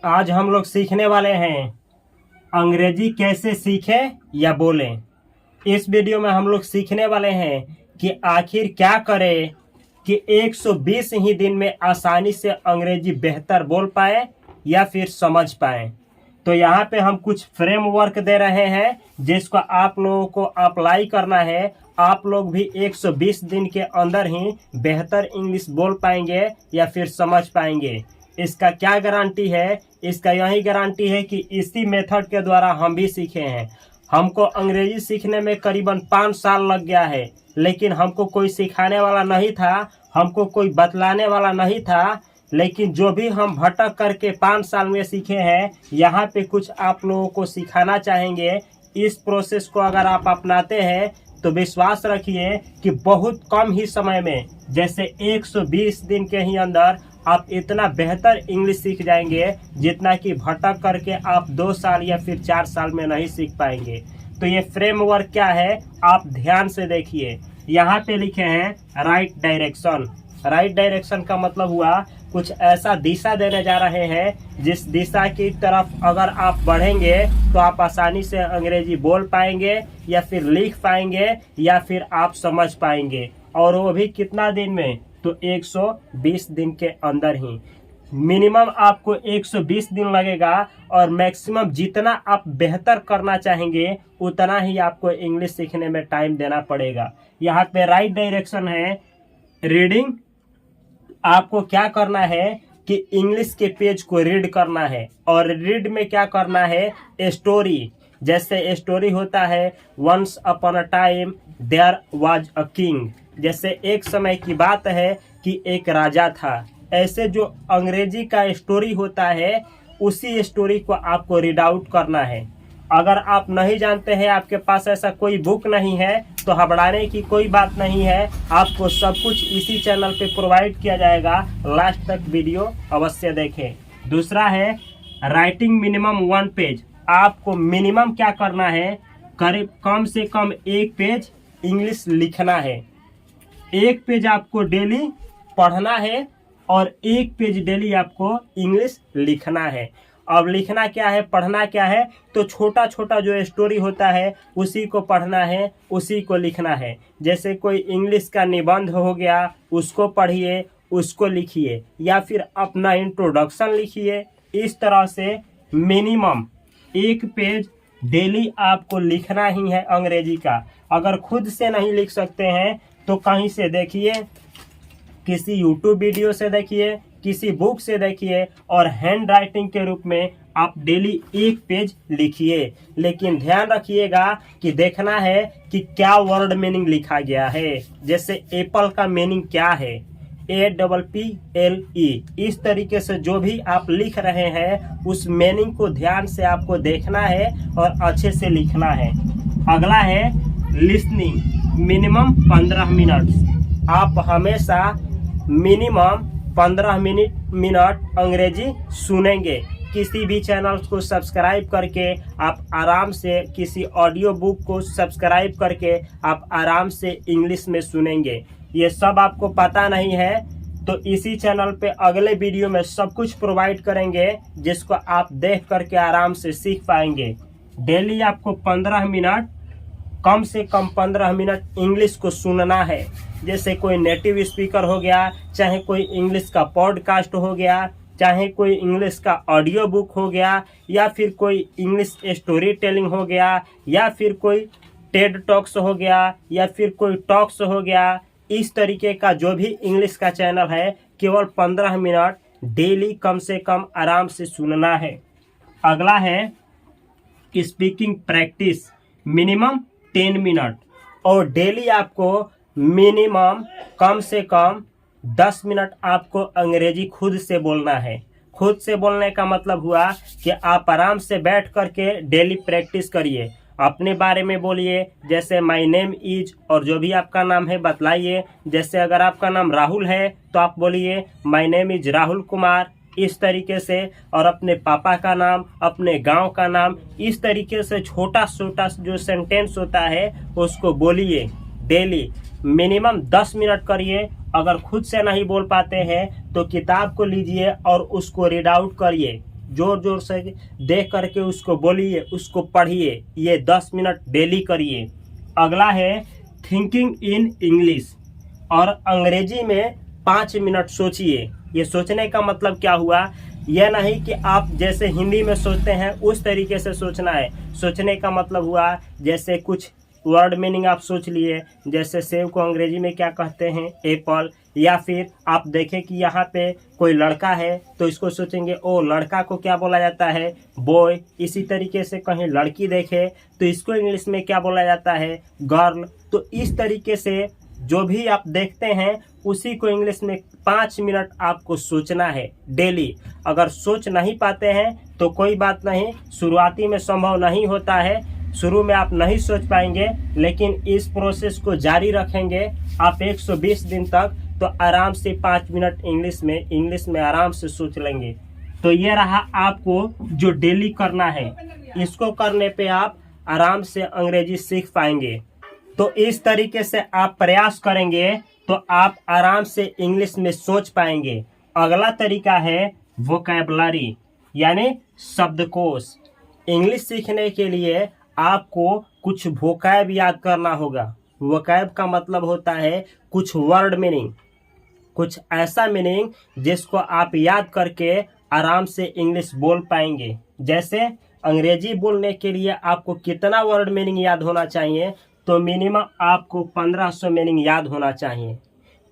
आज हम लोग सीखने वाले हैं अंग्रेजी कैसे सीखें या बोलें। इस वीडियो में हम लोग सीखने वाले हैं कि आखिर क्या करें कि 120 ही दिन में आसानी से अंग्रेजी बेहतर बोल पाए या फिर समझ पाए। तो यहाँ पे हम कुछ फ्रेमवर्क दे रहे हैं जिसको आप लोगों को अप्लाई करना है। आप लोग भी 120 दिन के अंदर ही बेहतर इंग्लिश बोल पाएंगे या फिर समझ पाएंगे। इसका क्या गारंटी है? इसका यही गारंटी है कि इसी मेथड के द्वारा हम भी सीखे हैं। हमको अंग्रेजी सीखने में करीबन 5 साल लग गया है, लेकिन हमको कोई सिखाने वाला नहीं था, हमको कोई बतलाने वाला नहीं था। लेकिन जो भी हम भटक करके 5 साल में सीखे हैं, यहाँ पे कुछ आप लोगों को सिखाना चाहेंगे। इस प्रोसेस को अगर आप अपनाते हैं तो विश्वास रखिए कि बहुत कम ही समय में, जैसे 120 दिन के ही अंदर आप इतना बेहतर इंग्लिश सीख जाएंगे जितना कि भटक करके आप 2 साल या फिर 4 साल में नहीं सीख पाएंगे। तो ये फ्रेमवर्क क्या है, आप ध्यान से देखिए। यहाँ पे लिखे हैं राइट डायरेक्शन। राइट डायरेक्शन का मतलब हुआ कुछ ऐसा दिशा देने जा रहे हैं जिस दिशा की तरफ अगर आप बढ़ेंगे तो आप आसानी से अंग्रेजी बोल पाएंगे या फिर लिख पाएंगे या फिर आप समझ पाएंगे। और वो भी कितना दिन में? तो 120 दिन के अंदर ही। मिनिमम आपको 120 दिन लगेगा और मैक्सिमम जितना आप बेहतर करना चाहेंगे उतना ही आपको इंग्लिश सीखने में टाइम देना पड़ेगा। यहाँ पे राइट डायरेक्शन है रीडिंग। आपको क्या करना है कि इंग्लिश के पेज को रीड करना है, और रीड में क्या करना है? स्टोरी। जैसे स्टोरी होता है once upon a time there was a king. जैसे एक समय की बात है कि एक राजा था। ऐसे जो अंग्रेजी का स्टोरी होता है उसी स्टोरी को आपको रीड आउट करना है। अगर आप नहीं जानते हैं, आपके पास ऐसा कोई बुक नहीं है, तो घबराने की कोई बात नहीं है। आपको सब कुछ इसी चैनल पे प्रोवाइड किया जाएगा। लास्ट तक वीडियो अवश्य देखें। दूसरा है राइटिंग मिनिमम 1 पेज। आपको मिनिमम क्या करना है? करीब कम से कम 1 पेज इंग्लिश लिखना है। 1 पेज आपको डेली पढ़ना है और 1 पेज डेली आपको इंग्लिश लिखना है। अब लिखना क्या है, पढ़ना क्या है? तो छोटा छोटा जो स्टोरी होता है उसी को पढ़ना है, उसी को लिखना है। जैसे कोई इंग्लिश का निबंध हो गया, उसको पढ़िए, उसको लिखिए, या फिर अपना इंट्रोडक्शन लिखिए। इस तरह से मिनिमम 1 पेज डेली आपको लिखना ही है अंग्रेजी का। अगर खुद से नहीं लिख सकते हैं तो कहीं से देखिए, किसी यूट्यूब वीडियो से देखिए, किसी बुक से देखिए, और हैंड राइटिंग के रूप में आप डेली 1 पेज लिखिए। लेकिन ध्यान रखिएगा कि देखना है कि क्या वर्ड मीनिंग लिखा गया है। जैसे एप्पल का मीनिंग क्या है, APPLE। इस तरीके से जो भी आप लिख रहे हैं उस मीनिंग को ध्यान से आपको देखना है और अच्छे से लिखना है। अगला है लिसनिंग, मिनिमम 15 मिनट। आप हमेशा मिनिमम 15 मिनट अंग्रेजी सुनेंगे। किसी भी चैनल को सब्सक्राइब करके आप आराम से, किसी ऑडियो बुक को सब्सक्राइब करके आप आराम से इंग्लिश में सुनेंगे। ये सब आपको पता नहीं है तो इसी चैनल पे अगले वीडियो में सब कुछ प्रोवाइड करेंगे जिसको आप देख करके आराम से सीख पाएंगे। डेली आपको 15 मिनट, कम से कम 15 मिनट इंग्लिश को सुनना है। जैसे कोई नेटिव स्पीकर हो गया, चाहे कोई इंग्लिश का पॉडकास्ट हो गया, चाहे कोई इंग्लिश का ऑडियो बुक हो गया, या फिर कोई इंग्लिश स्टोरी टेलिंग हो गया, या फिर कोई टेड टॉक्स हो गया, या फिर कोई टॉक्स हो गया। इस तरीके का जो भी इंग्लिश का चैनल है, केवल 15 मिनट डेली कम से कम आराम से सुनना है। अगला है स्पीकिंग प्रैक्टिस, मिनिमम 10 मिनट, और डेली आपको मिनिमम कम से कम 10 मिनट आपको अंग्रेजी खुद से बोलना है। खुद से बोलने का मतलब हुआ कि आप आराम से बैठ करके डेली प्रैक्टिस करिए। अपने बारे में बोलिए, जैसे माय नेम इज, और जो भी आपका नाम है बतलाइए। जैसे अगर आपका नाम राहुल है तो आप बोलिए my name is Rahul Kumar, इस तरीके से। और अपने पापा का नाम, अपने गांव का नाम, इस तरीके से छोटा छोटा जो सेंटेंस होता है उसको बोलिए डेली। मिनिमम 10 मिनट करिए। अगर खुद से नहीं बोल पाते हैं तो किताब को लीजिए और उसको रीड आउट करिए। जोर जोर से देख करके उसको बोलिए, उसको पढ़िए। ये 10 मिनट डेली करिए। अगला है थिंकिंग इन इंग्लिश, और अंग्रेजी में 5 मिनट सोचिए। ये सोचने का मतलब क्या हुआ, यह नहीं कि आप जैसे हिंदी में सोचते हैं उस तरीके से सोचना है। सोचने का मतलब हुआ जैसे कुछ वर्ड मीनिंग आप सोच लिए, जैसे सेब को अंग्रेजी में क्या कहते हैं, एप्पल। या फिर आप देखें कि यहाँ पे कोई लड़का है तो इसको सोचेंगे ओ लड़का को क्या बोला जाता है, बॉय। इसी तरीके से कहीं लड़की देखे तो इसको इंग्लिश में क्या बोला जाता है, गर्ल। तो इस तरीके से जो भी आप देखते हैं उसी को इंग्लिश में 5 मिनट आपको सोचना है डेली। अगर सोच नहीं पाते हैं तो कोई बात नहीं, शुरुआती में संभव नहीं होता है, शुरू में आप नहीं सोच पाएंगे, लेकिन इस प्रोसेस को जारी रखेंगे आप 120 दिन तक, तो आराम से 5 मिनट इंग्लिश में आराम से सोच लेंगे। तो ये रहा आपको जो डेली करना है, इसको करने पे आप आराम से अंग्रेजी सीख पाएंगे। तो इस तरीके से आप प्रयास करेंगे तो आप आराम से इंग्लिश में सोच पाएंगे। अगला तरीका है वोकैबुलरी, यानी शब्दकोश। इंग्लिश सीखने के लिए आपको कुछ वोकैब याद करना होगा। वोकैब का मतलब होता है कुछ वर्ड मीनिंग, कुछ ऐसा मीनिंग जिसको आप याद करके आराम से इंग्लिश बोल पाएंगे। जैसे अंग्रेजी बोलने के लिए आपको कितना वर्ड मीनिंग याद होना चाहिए, तो मिनिमम आपको 1500 मीनिंग याद होना चाहिए।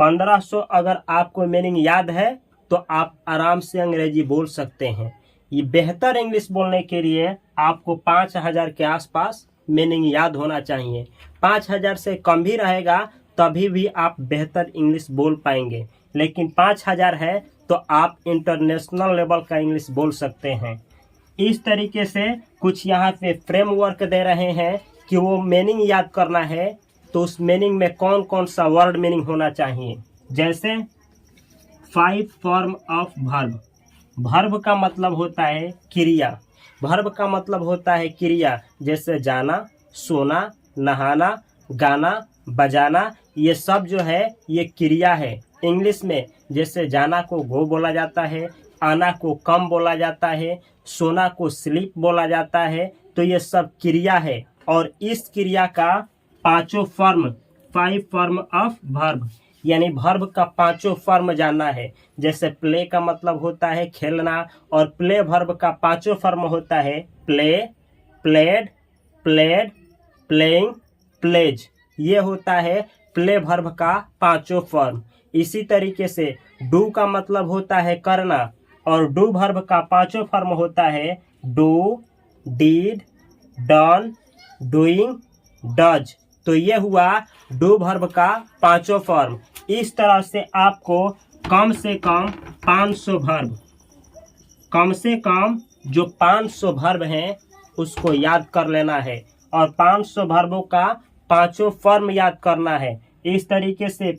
1500 अगर आपको मीनिंग याद है तो आप आराम से अंग्रेजी बोल सकते हैं। ये बेहतर इंग्लिश बोलने के लिए आपको 5000 के आसपास मीनिंग याद होना चाहिए। 5000 से कम भी रहेगा तभी भी आप बेहतर इंग्लिश बोल पाएंगे, लेकिन 5000 है तो आप इंटरनेशनल लेवल का इंग्लिश बोल सकते हैं। इस तरीके से कुछ यहाँ पे फ्रेमवर्क दे रहे हैं कि वो मीनिंग याद करना है तो उस मीनिंग में कौन कौन सा वर्ड मीनिंग होना चाहिए। जैसे 5 फॉर्म ऑफ वर्ब। वर्ब का मतलब होता है क्रिया। वर्ब का मतलब होता है क्रिया, जैसे जाना, सोना, नहाना, गाना, बजाना, ये सब जो है ये क्रिया है। इंग्लिश में जैसे जाना को गो बोला जाता है, आना को कम बोला जाता है, सोना को स्लीप बोला जाता है, तो ये सब क्रिया है। और इस क्रिया का 5 फॉर्म, 5 फॉर्म ऑफ वर्ब, यानी वर्ब का 5 फॉर्म जानना है। जैसे प्ले का मतलब होता है खेलना, और प्ले वर्ब का 5 फॉर्म होता है play, played, played, playing, plays. ये होता है प्ले वर्ब का 5 फॉर्म। इसी तरीके से डू का मतलब होता है करना, और डू वर्ब का 5 फॉर्म होता है do, did, done, doing, does. तो ये हुआ डू वर्ब का 5 फॉर्म। इस तरह से आपको कम से कम 500 वर्ब, कम से कम जो 500 वर्ब हैं उसको याद कर लेना है, और 500 वर्बों का 5 फॉर्म याद करना है। इस तरीके से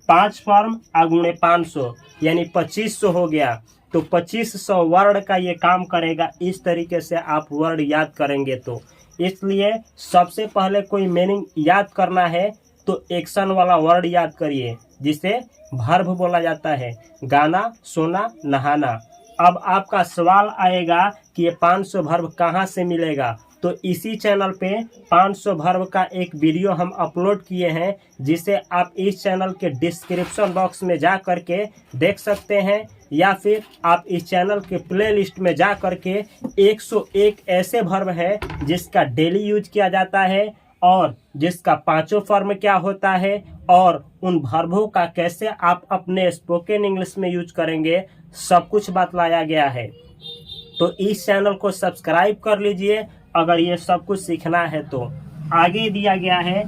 5 फॉर्म अगुणे 500 यानी 2500 हो गया। तो 2500 वर्ड का ये काम करेगा। इस तरीके से आप वर्ड याद करेंगे तो इसलिए सबसे पहले कोई मीनिंग याद करना है तो एक्शन वाला वर्ड याद करिए, जिसे वर्ब बोला जाता है। गाना, सोना, नहाना। अब आपका सवाल आएगा कि ये 500 वर्ब कहाँ से मिलेगा, तो इसी चैनल पे 500 वर्ब का एक वीडियो हम अपलोड किए हैं, जिसे आप इस चैनल के डिस्क्रिप्शन बॉक्स में जा करके देख सकते हैं, या फिर आप इस चैनल के प्लेलिस्ट में जा करके 101 ऐसे वर्ब है जिसका डेली यूज किया जाता है, और जिसका 5 फॉर्म क्या होता है, और उन वर्बों का कैसे आप अपने स्पोकन इंग्लिश में यूज करेंगे, सब कुछ बतलाया गया है। तो इस चैनल को सब्सक्राइब कर लीजिए अगर ये सब कुछ सीखना है। तो आगे दिया गया है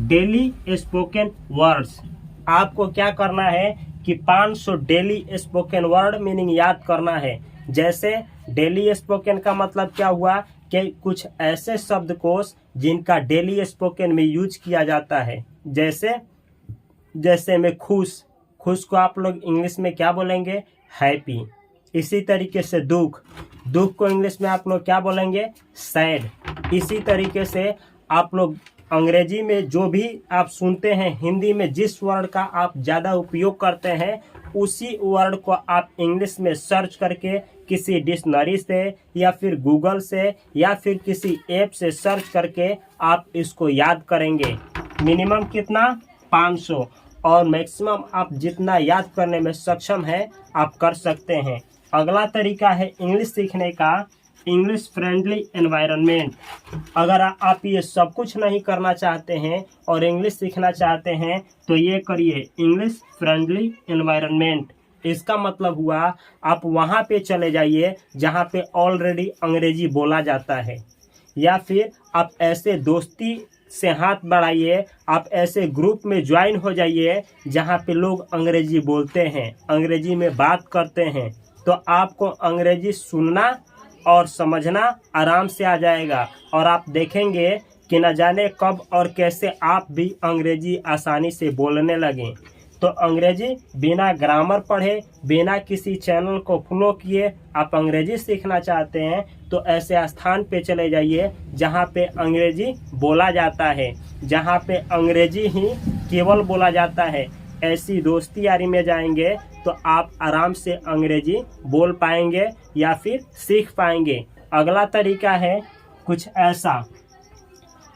डेली स्पोकन वर्ड्स। आपको क्या करना है कि 500 डेली स्पोकन वर्ड मीनिंग याद करना है। जैसे डेली स्पोकन का मतलब क्या हुआ कि कुछ ऐसे शब्दकोश जिनका डेली स्पोकन में यूज किया जाता है। जैसे में खुश, खुश को आप लोग इंग्लिश में क्या बोलेंगे, हैप्पी। इसी तरीके से दुख, दुख को इंग्लिश में आप लोग क्या बोलेंगे, सैड। इसी तरीके से आप लोग अंग्रेजी में जो भी आप सुनते हैं, हिंदी में जिस वर्ड का आप ज़्यादा उपयोग करते हैं, उसी वर्ड को आप इंग्लिश में सर्च करके किसी डिक्शनरी से या फिर गूगल से या फिर किसी ऐप से सर्च करके आप इसको याद करेंगे। मिनिमम कितना 500 और मैक्सिमम आप जितना याद करने में सक्षम है आप कर सकते हैं। अगला तरीका है इंग्लिश सीखने का, इंग्लिश फ्रेंडली एनवायरनमेंट। अगर आप ये सब कुछ नहीं करना चाहते हैं और इंग्लिश सीखना चाहते हैं तो ये करिए इंग्लिश फ्रेंडली एनवायरनमेंट। इसका मतलब हुआ आप वहाँ पे चले जाइए जहाँ पे ऑलरेडी अंग्रेजी बोला जाता है, या फिर आप ऐसे दोस्ती से हाथ बढ़ाइए, आप ऐसे ग्रुप में ज्वाइन हो जाइए जहाँ पे लोग अंग्रेजी बोलते हैं, अंग्रेजी में बात करते हैं, तो आपको अंग्रेजी सुनना और समझना आराम से आ जाएगा और आप देखेंगे कि न जाने कब और कैसे आप भी अंग्रेजी आसानी से बोलने लगें। तो अंग्रेजी बिना ग्रामर पढ़े, बिना किसी चैनल को फॉलो किए आप अंग्रेजी सीखना चाहते हैं तो ऐसे स्थान पे चले जाइए जहाँ पे अंग्रेजी बोला जाता है, जहाँ पे अंग्रेजी ही केवल बोला जाता है। ऐसी दोस्ती यारी में जाएंगे तो आप आराम से अंग्रेजी बोल पाएंगे या फिर सीख पाएंगे। अगला तरीका है कुछ ऐसा,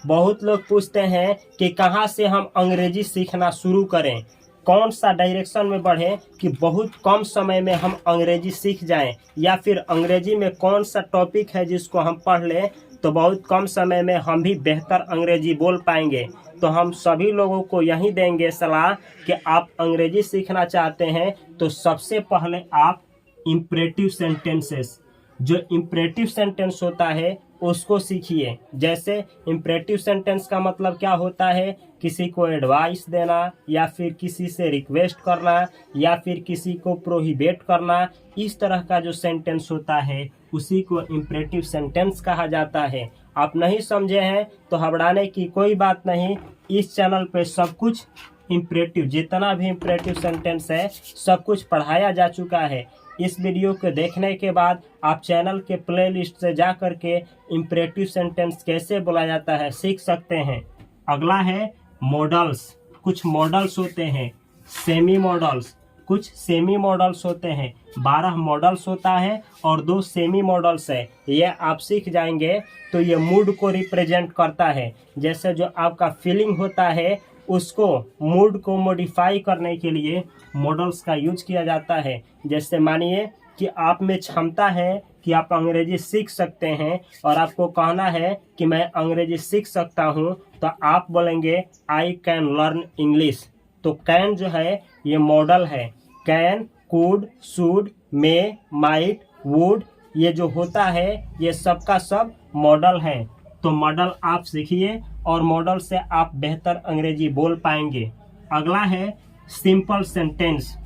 बहुत लोग पूछते हैं कि कहाँ से हम अंग्रेजी सीखना शुरू करें, कौन सा डायरेक्शन में बढ़ें कि बहुत कम समय में हम अंग्रेजी सीख जाएं, या फिर अंग्रेजी में कौन सा टॉपिक है जिसको हम पढ़ लें तो बहुत कम समय में हम भी बेहतर अंग्रेजी बोल पाएंगे। तो हम सभी लोगों को यही देंगे सलाह कि आप अंग्रेजी सीखना चाहते हैं तो सबसे पहले आप इम्परेटिव सेंटेंसेस, जो इम्परेटिव सेंटेंस होता है उसको सीखिए। जैसे इम्परेटिव सेंटेंस का मतलब क्या होता है, किसी को एडवाइस देना या फिर किसी से रिक्वेस्ट करना या फिर किसी को प्रोहिबिट करना, इस तरह का जो सेंटेंस होता है उसी को इम्परेटिव सेंटेंस कहा जाता है। आप नहीं समझे हैं तो घबराने की कोई बात नहीं, इस चैनल पे सब कुछ इम्परेटिव, जितना भी इम्परेटिव सेंटेंस है सब कुछ पढ़ाया जा चुका है। इस वीडियो को देखने के बाद आप चैनल के प्लेलिस्ट से जा करके इम्परेटिव सेंटेंस कैसे बोला जाता है सीख सकते हैं। अगला है मॉडल्स। कुछ मॉडल्स होते हैं, सेमी मॉडल्स, कुछ सेमी मॉडल्स होते हैं। 12 मॉडल्स होता है और 2 सेमी मॉडल्स है। ये आप सीख जाएंगे तो ये मूड को रिप्रेजेंट करता है। जैसे जो आपका फीलिंग होता है उसको, मूड को मॉडिफाई करने के लिए मॉडल्स का यूज किया जाता है। जैसे मानिए कि आप में क्षमता है कि आप अंग्रेजी सीख सकते हैं और आपको कहना है कि मैं अंग्रेजी सीख सकता हूं, तो आप बोलेंगे आई कैन लर्न इंग्लिश। तो कैन जो है ये मॉडल है। Can, could, should, may, might, would, ये जो होता है ये सबका सब मॉडल है। तो मॉडल आप सीखिए और मॉडल से आप बेहतर अंग्रेजी बोल पाएंगे। अगला है सिंपल सेंटेंस।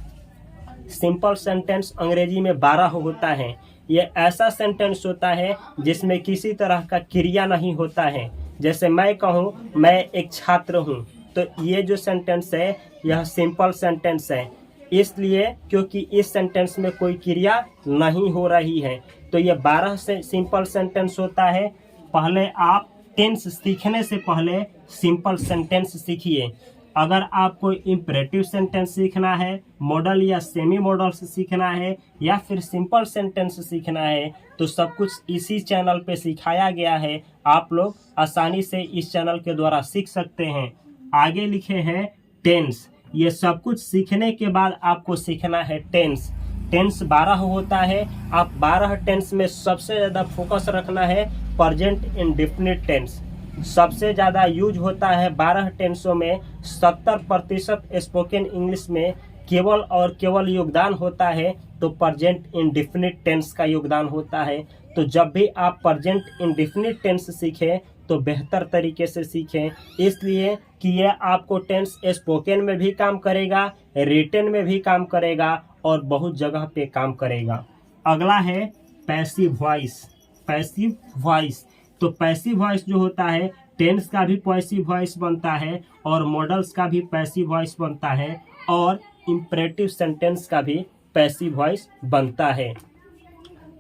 सिंपल सेंटेंस अंग्रेजी में 12 होता है। ये ऐसा सेंटेंस होता है जिसमें किसी तरह का क्रिया नहीं होता है। जैसे मैं कहूँ मैं एक छात्र हूँ, तो ये जो सेंटेंस है यह सिंपल सेंटेंस है, इसलिए क्योंकि इस सेंटेंस में कोई क्रिया नहीं हो रही है। तो ये 12 से सिंपल सेंटेंस होता है। पहले आप टेंस सीखने से पहले सिंपल सेंटेंस सीखिए। अगर आपको इम्परेटिव सेंटेंस सीखना है, मॉडल या सेमी मॉडल से सीखना है या फिर सिंपल सेंटेंस सीखना है तो सब कुछ इसी चैनल पे सिखाया गया है। आप लोग आसानी से इस चैनल के द्वारा सीख सकते हैं। आगे लिखे हैं टेंस। ये सब कुछ सीखने के बाद आपको सीखना है टेंस। टेंस 12 होता है। आप 12 टेंस में सबसे ज़्यादा फोकस रखना है प्रेजेंट इंडेफिनिट टेंस। सबसे ज़्यादा यूज होता है 12 टेंसों में। 70% स्पोकन इंग्लिश में केवल और केवल योगदान होता है तो प्रेजेंट इंडेफिनिट टेंस का योगदान होता है। तो जब भी आप प्रेजेंट इंडेफिनिट टेंस सीखें तो बेहतर तरीके से सीखें, इसलिए कि यह आपको टेंस स्पोकन में भी काम करेगा, रिटन में भी काम करेगा और बहुत जगह पे काम करेगा। अगला है पैसिव वॉइस। पैसिव वॉइस, तो पैसिव वॉइस जो होता है टेंस का भी पैसिव वॉइस बनता है और मॉडल्स का भी पैसिव वॉइस बनता है और इम्परेटिव सेंटेंस का भी पैसिव वॉइस बनता है।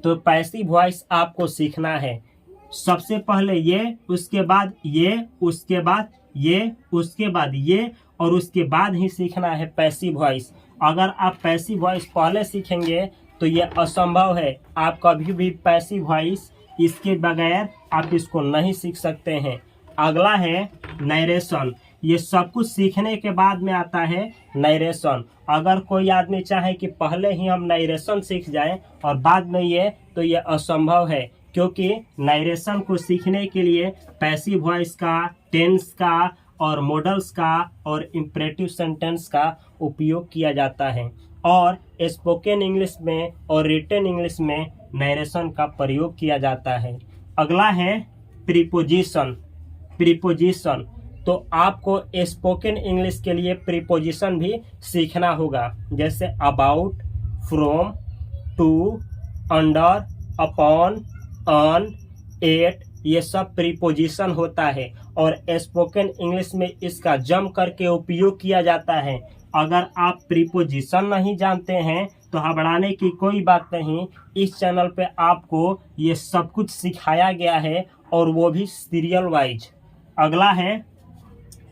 तो पैसिव वॉइस आपको सीखना है। सबसे पहले ये, उसके बाद ये, उसके बाद ये, उसके बाद ये और उसके बाद ही सीखना है पैसिव वॉइस। अगर आप पैसिव वॉइस पहले सीखेंगे तो ये असंभव है। आप कभी भी पैसिव वॉइस इसके बगैर आप इसको नहीं सीख सकते हैं। अगला है नरेशन। ये सब कुछ सीखने के बाद में आता है नरेशन। अगर कोई आदमी चाहे कि पहले ही हम नरेशन सीख जाएं और बाद में ये, तो ये असंभव है, क्योंकि नरेशन को सीखने के लिए पैसिव वॉइस का, टेंस का और मॉडल्स का और इंपरेटिव सेंटेंस का उपयोग किया जाता है। और स्पोकन इंग्लिश में और रिटन इंग्लिश में नरेशन का प्रयोग किया जाता है। अगला है प्रीपोजिशन। प्रीपोजिशन, तो आपको स्पोकन इंग्लिश के लिए प्रीपोजिशन भी सीखना होगा, जैसे about, from, to, under, upon, on, at, ये सब प्रीपोजिशन होता है और स्पोकन इंग्लिश में इसका जम करके उपयोग किया जाता है। अगर आप प्रीपोजिशन नहीं जानते हैं तो घबराने की कोई बात नहीं, इस चैनल पे आपको ये सब कुछ सिखाया गया है और वो भी सीरियल वाइज। अगला है,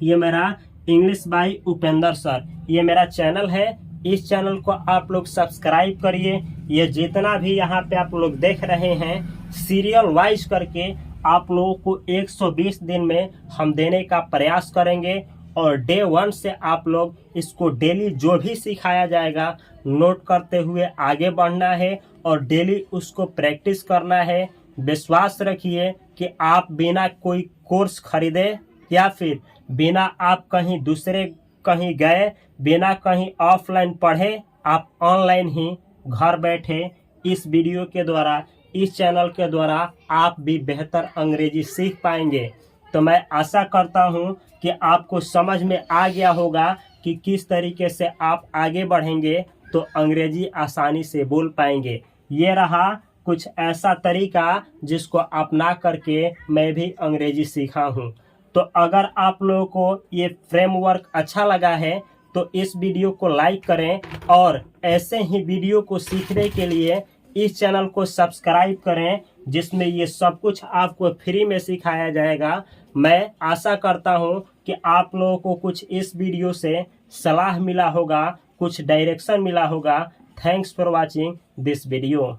ये मेरा इंग्लिश बाय उपेंद्र सर, ये मेरा चैनल है। इस चैनल को आप लोग सब्सक्राइब करिए। ये जितना भी यहाँ पे आप लोग देख रहे हैं सीरियल वाइज करके आप लोगों को 120 दिन में हम देने का प्रयास करेंगे और डे 1 से आप लोग इसको डेली जो भी सिखाया जाएगा नोट करते हुए आगे बढ़ना है और डेली उसको प्रैक्टिस करना है। विश्वास रखिए कि आप बिना कोई कोर्स खरीदे या फिर बिना आप कहीं दूसरे कहीं गए, बिना कहीं ऑफलाइन पढ़े, आप ऑनलाइन ही घर बैठे इस वीडियो के द्वारा, इस चैनल के द्वारा आप भी बेहतर अंग्रेजी सीख पाएंगे। तो मैं आशा करता हूं कि आपको समझ में आ गया होगा कि किस तरीके से आप आगे बढ़ेंगे तो अंग्रेजी आसानी से बोल पाएंगे। ये रहा कुछ ऐसा तरीका जिसको अपना करके मैं भी अंग्रेजी सीखा हूं। तो अगर आप लोगों को ये फ्रेमवर्क अच्छा लगा है तो इस वीडियो को लाइक करें और ऐसे ही वीडियो को सीखने के लिए इस चैनल को सब्सक्राइब करें, जिसमें ये सब कुछ आपको फ्री में सिखाया जाएगा। मैं आशा करता हूं कि आप लोगों को कुछ इस वीडियो से सलाह मिला होगा, कुछ डायरेक्शन मिला होगा। Thanks for watching this video.